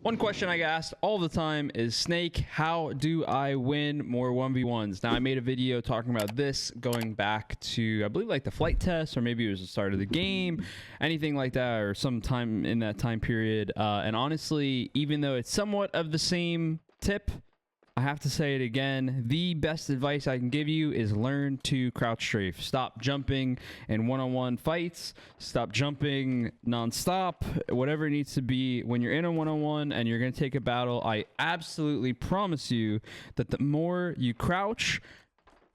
One question I get asked all the time is, Snake, how do I win more 1v1s? Now, I made a video talking about this going back to, I believe, like the flight test, or maybe it was the start of the game, anything like that, or some time in that time period. And honestly, even though it's somewhat of the same tip, I have to say it again. The best advice I can give you is learn to crouch strafe. Stop jumping in one-on-one fights. Stop jumping nonstop. Whatever it needs to be. When you're in a one-on-one and you're going to take a battle, I absolutely promise you that the more you crouch,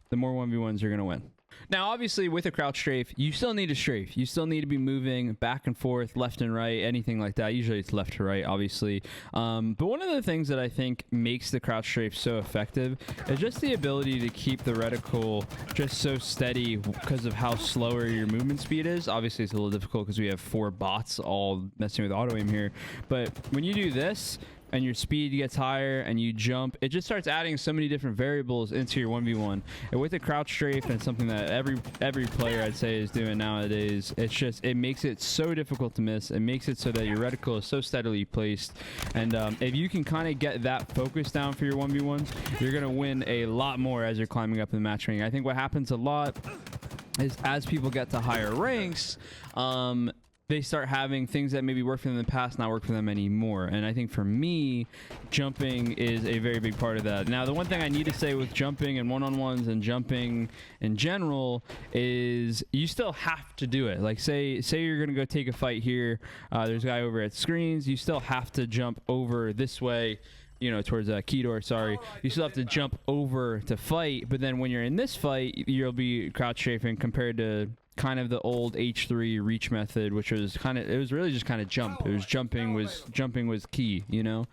the more 1v1s you're going to win. Now, obviously, with a crouch strafe, you still need to strafe. You still need to be moving back and forth, left and right, anything like that. Usually it's left to right, obviously. But one of the things that I think makes the crouch strafe so effective is just the ability to keep the reticle just so steady because of how slower your movement speed is. Obviously, it's a little difficult because we have 4 bots all messing with auto aim here. But when you do this, and your speed gets higher and you jump, it just starts adding so many different variables into your 1v1. And with the crouch strafe, and something that every player I'd say is doing nowadays, it makes it so difficult to miss. It makes it so that your reticle is so steadily placed. And if you can kind of get that focus down for your 1v1s, you're going to win a lot more as you're climbing up in the match ranking. I think what happens a lot is as people get to higher ranks, they start having things that maybe work for them in the past not work for them anymore. And I think for me, jumping is a very big part of that. Now, the one thing I need to say with jumping and one-on-ones and jumping in general is you still have to do it. Like say you're going to go take a fight here. There's a guy over at screens. You still have to jump over this way, you know, towards key door, sorry. You still have to jump over to fight. But then when you're in this fight, you'll be crouch strafing compared to kind of the old H3 reach method, which was it was really just kind of jump. It was jumping was key, you know.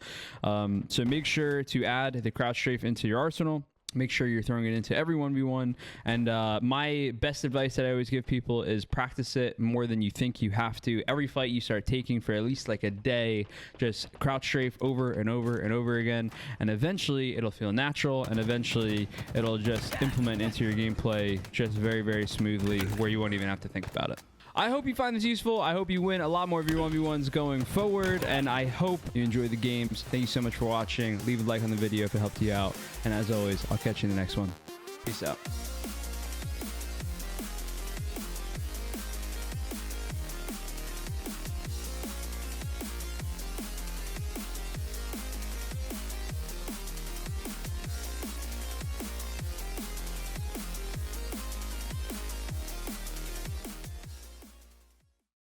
So make sure to add the crouch strafe into your arsenal. Make sure you're throwing it into every 1v1. And my best advice that I always give people is practice it more than you think you have to. Every fight you start taking for at least like a day, just crouch strafe over and over and over again. And eventually it'll feel natural, and eventually it'll just implement into your gameplay just very, very smoothly, where you won't even have to think about it. I hope you find this useful. I hope you win a lot more of your 1v1s going forward, and I hope you enjoy the games. Thank you so much for watching. Leave a like on the video if it helped you out. And as always, I'll catch you in the next one. Peace out.